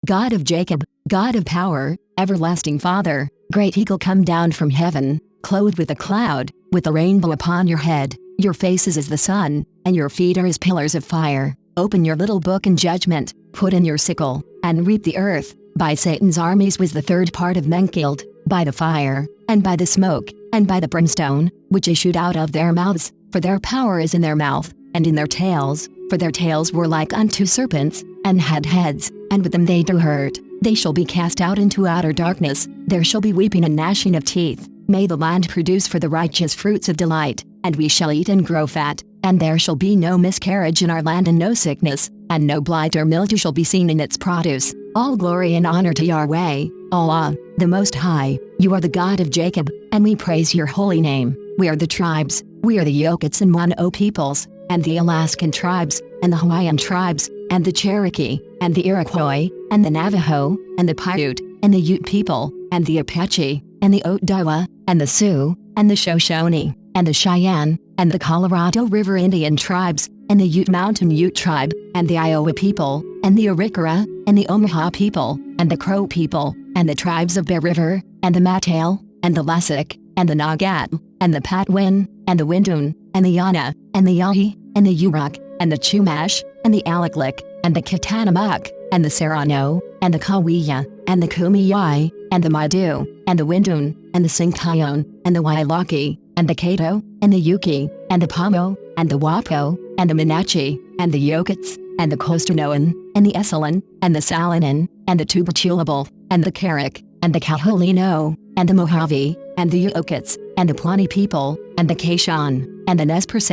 God of Jacob, God of power, everlasting Father, great eagle come down from heaven, clothed with a cloud, with a rainbow upon your head, your face is as the sun, and your feet are as pillars of fire. Open your little book in judgment, put in your sickle, and reap the earth. By Satan's armies was the third part of men killed, by the fire, and by the smoke, and by the brimstone, which issued out of their mouths, for their power is in their mouth, and in their tails, for their tails were like unto serpents, and had heads, and with them they do hurt. They shall be cast out into outer darkness, there shall be weeping and gnashing of teeth. May the land produce for the righteous fruits of delight, and we shall eat and grow fat, and there shall be no miscarriage in our land and no sickness, and no blight or mildew shall be seen in its produce. All glory and honor to Yahweh, Allah, the Most High. You are the God of Jacob, and we praise your holy name. We are the tribes, we are the Yokuts and Mono peoples, and the Alaskan tribes, and the Hawaiian tribes, and the Cherokee, and the Iroquois, and the Navajo, and the Paiute, and the Ute people, and the Apache, and the Ottawa, and the Sioux, and the Shoshone, and the Cheyenne, and the Colorado River Indian tribes, and the Ute Mountain Ute tribe, and the Iowa people, and the Arikara, and the Omaha people, and the Crow people, and the tribes of Bear River, and the Matale, and the Lasik, and the Nagat, and the Patwin, and the Windun, and the Yana, and the Yahi, and the Yurok, and the Chumash, and the Alaklik, and the Kitanamak, and the Serrano, and the Kawiya, and the Kumiyai, and the Maidu, and the Windun, and the Sinkayon, and the Wailaki, and the Kato, and the Yuki, and the Pomo, and the Wapo, and the Minachi, and the Yokuts, and the Kostanoan, and the Esalen, and the Salinan, and the Tubachulabal, and the Carrick, and the Kahulino, and the Mojave, and the Yokuts, and the Pawnee people, and the Kashan, and the Nez Perce,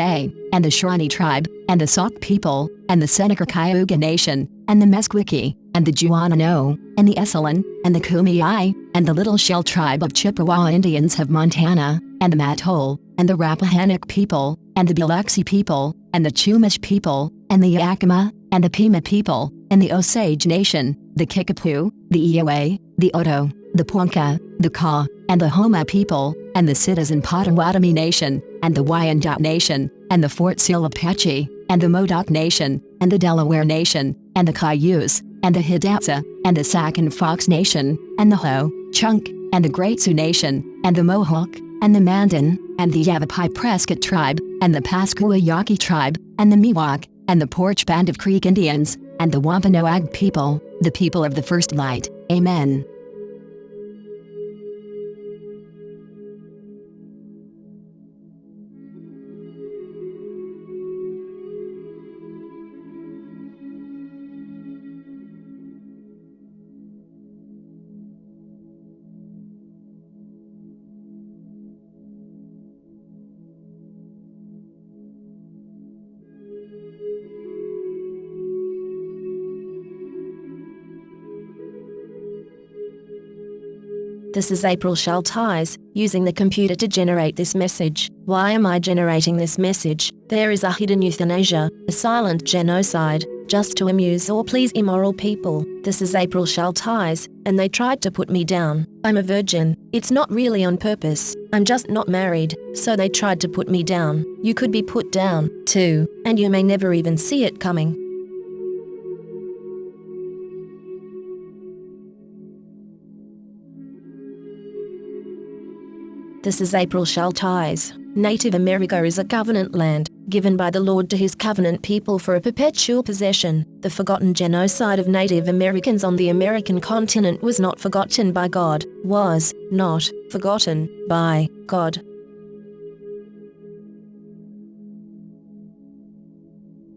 and the Shawnee tribe, and the Sauk people, and the Seneca Cayuga nation, and the Meskwiki, and the Juanano, and the Esalen, and the Kumeyaay, and the Little Shell tribe of Chippewa Indians of Montana, and the Mattole, and the Rappahannock people, and the Biloxi people, and the Chumash people, and the Yakima, and the Pima people, and the Osage nation, the Kickapoo, the Iowa, the Oto, the Ponca, the Kaw, and the Homa people, and the Citizen Potawatomi nation, and the Wyandot nation, and the Fort Sill Apache, and the Modoc nation, and the Delaware nation, and the Cayuse, and the Hidatsa, and the Sac and Fox nation, and the Ho, Chunk, and the Great Sioux nation, and the Mohawk, and the Mandan, and the Yavapai Prescott tribe, and the Pascua Yaqui tribe, and the Miwok, and the Porch Band of Creek Indians, and the Wampanoag people, the people of the first light. Amen. This is April Schulthies, using the computer to generate this message. Why am I generating this message? There is a hidden euthanasia, a silent genocide, just to amuse or please immoral people. This is April Schulthies, and they tried to put me down. I'm a virgin. It's not really on purpose. I'm just not married, so they tried to put me down. You could be put down, too, and you may never even see it coming. This is April Schulthies. Native America is a covenant land, given by the Lord to his covenant people for a perpetual possession. The forgotten genocide of Native Americans on the American continent was not forgotten by God, was not forgotten by God.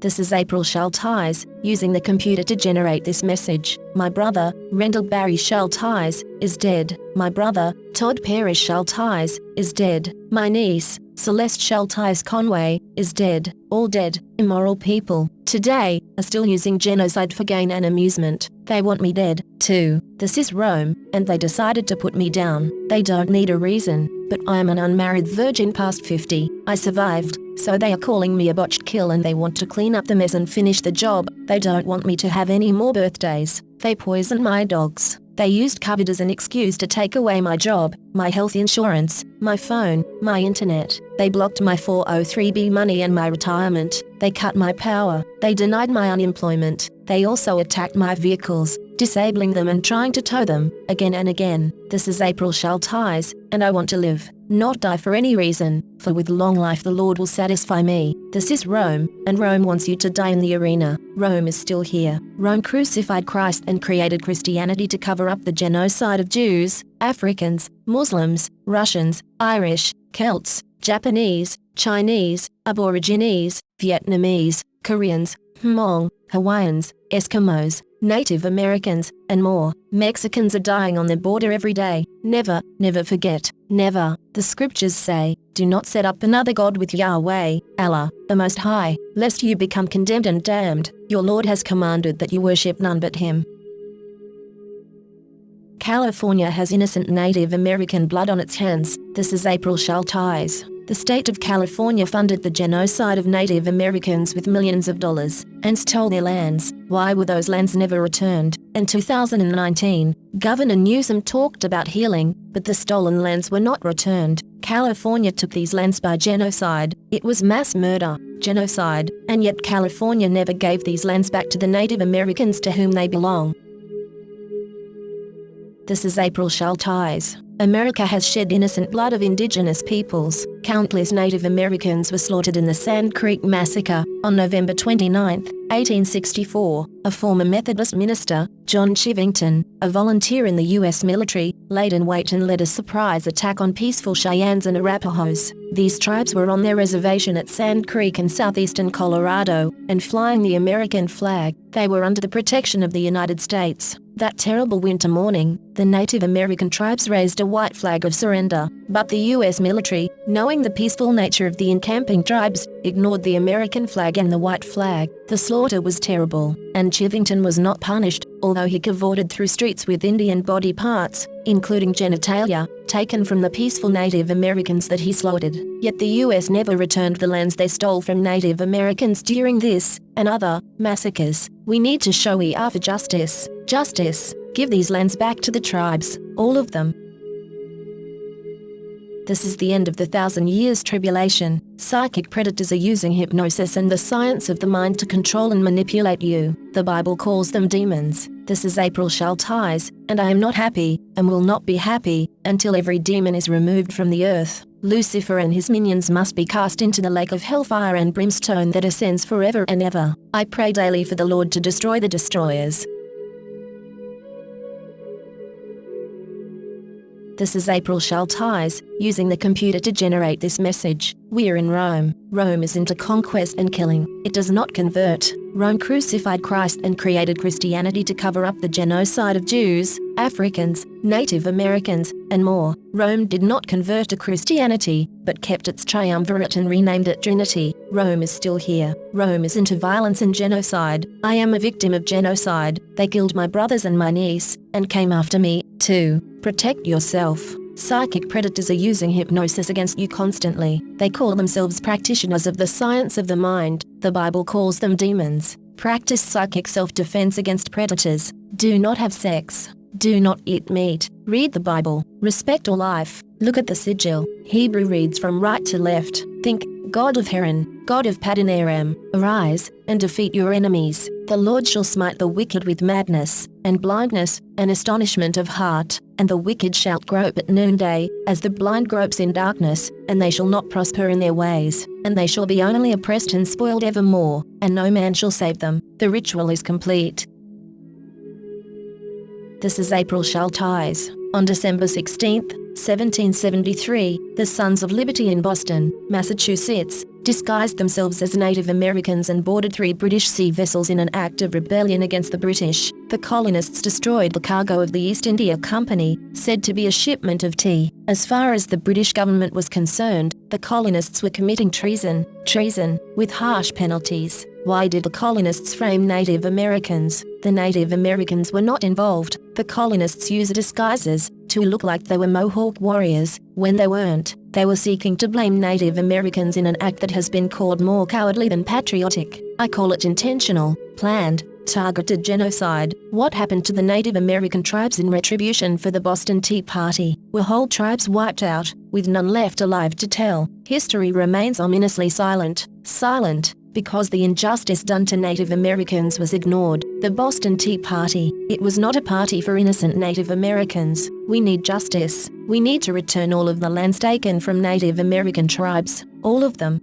This is April Schulthies, using the computer to generate this message. My brother, Rendell Barry Schulthies, is dead. My brother, Todd Parrish Schulthies, is dead. My niece, Celeste Schulthies Conway, is dead. All dead, immoral people, today, are still using genocide for gain and amusement. They want me dead, too. This is Rome, and they decided to put me down. They don't need a reason, but I am an unmarried virgin past 50. I survived, so they are calling me a botched kill and they want to clean up the mess and finish the job. They don't want me to have any more birthdays. They poison my dogs. They used COVID as an excuse to take away my job, my health insurance, my phone, my internet. They blocked my 403b money and my retirement. They cut my power. They denied my unemployment. They also attacked my vehicles, disabling them and trying to tow them, again and again. This is April Schulthies, and I want to live, not die for any reason, for with long life the Lord will satisfy me. This is Rome, and Rome wants you to die in the arena. Rome is still here. Rome crucified Christ and created Christianity to cover up the genocide of Jews, Africans, Muslims, Russians, Irish, Celts, Japanese, Chinese, Aborigines, Vietnamese, Koreans, Hmong, Hawaiians, Eskimos, Native Americans, and more. Mexicans are dying on the border every day. Never, never forget. Never. The scriptures say, do not set up another god with Yahweh, Allah, the Most High, lest you become condemned and damned. Your Lord has commanded that you worship none but Him. California has innocent Native American blood on its hands. This is April Schulthies. The state of California funded the genocide of Native Americans with millions of dollars and stole their lands. Why were those lands never returned? In 2019, Governor Newsom talked about healing, but the stolen lands were not returned. California took these lands by genocide. It was mass murder, genocide, and yet California never gave these lands back to the Native Americans to whom they belong. This is April Schulthies. America has shed innocent blood of indigenous peoples. Countless Native Americans were slaughtered in the Sand Creek Massacre. On November 29, 1864, a former Methodist minister, John Chivington, a volunteer in the U.S. military, laid in wait and led a surprise attack on peaceful Cheyennes and Arapahoes. These tribes were on their reservation at Sand Creek in southeastern Colorado, and flying the American flag. They were under the protection of the United States. That terrible winter morning, the Native American tribes raised a white flag of surrender, but the U.S. military, knowing the peaceful nature of the encamping tribes, ignored the American flag and the white flag. The slaughter was terrible, and Chivington was not punished, although he cavorted through streets with Indian body parts, including genitalia, taken from the peaceful Native Americans that he slaughtered. Yet the U.S. never returned the lands they stole from Native Americans during this and other massacres. We need to show we are for justice. Justice. Give these lands back to the tribes, all of them. This is the end of the 1,000 years tribulation. Psychic predators are using hypnosis and the science of the mind to control and manipulate you. The Bible calls them demons. This is April Schulthies, and I am not happy, and will not be happy, until every demon is removed from the earth. Lucifer and his minions must be cast into the lake of hellfire and brimstone that ascends forever and ever. I pray daily for the Lord to destroy the destroyers. This is April Schulthies, using the computer to generate this message. We are in Rome. Rome is into conquest and killing. It does not convert. Rome crucified Christ and created Christianity to cover up the genocide of Jews, Africans, Native Americans, and more. Rome did not convert to Christianity, but kept its triumvirate and renamed it Trinity. Rome is still here. Rome is into violence and genocide. I am a victim of genocide. They killed my brothers and my niece, and came after me, too. Protect yourself. Psychic predators are using hypnosis against you constantly. They call themselves practitioners of the science of the mind. The Bible calls them demons. Practice psychic self-defense against predators. Do not have sex. Do not eat meat. Read the Bible. Respect all life. Look at the sigil. Hebrew reads from right to left. Think, God of Heron, God of Paddan Aram, arise, and defeat your enemies. The Lord shall smite the wicked with madness, and blindness, and astonishment of heart, and the wicked shall grope at noonday, as the blind gropes in darkness, and they shall not prosper in their ways, and they shall be only oppressed and spoiled evermore, and no man shall save them. The ritual is complete. This is April Schulthies. On December 16, 1773, the Sons of Liberty in Boston, Massachusetts, disguised themselves as Native Americans and boarded 3 British sea vessels in an act of rebellion against the British. The colonists destroyed the cargo of the East India Company, said to be a shipment of tea. As far as the British government was concerned, the colonists were committing treason, with harsh penalties. Why did the colonists frame Native Americans? The Native Americans were not involved. The colonists used disguises to look like they were Mohawk warriors, when they weren't. They were seeking to blame Native Americans in an act that has been called more cowardly than patriotic. I call it intentional, planned, targeted genocide. What happened to the Native American tribes in retribution for the Boston Tea Party? Were whole tribes wiped out, with none left alive to tell? History remains ominously silent, because the injustice done to Native Americans was ignored. The Boston Tea Party. It was not a party for innocent Native Americans. We need justice. We need to return all of the lands taken from Native American tribes. All of them.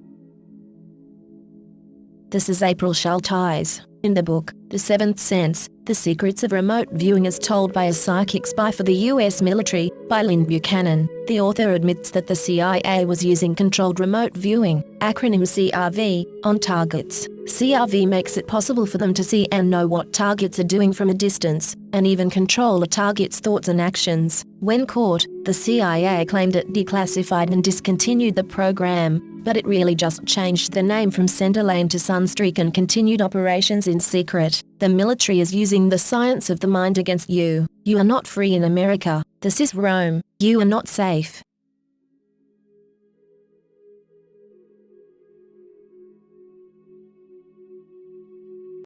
This is April Schulthies. In the book, The Seventh Sense, The Secrets of Remote Viewing as Told by a Psychic Spy for the U.S. Military, by Lynn Buchanan, the author admits that the CIA was using controlled remote viewing, acronym CRV, on targets. CRV makes it possible for them to see and know what targets are doing from a distance, and even control a target's thoughts and actions. When caught, the CIA claimed it declassified and discontinued the program, but it really just changed the name from Centerlane to Sunstreak and continued operations in secret. The military is using the science of the mind against you. You are not free in America. This is Rome. You are not safe.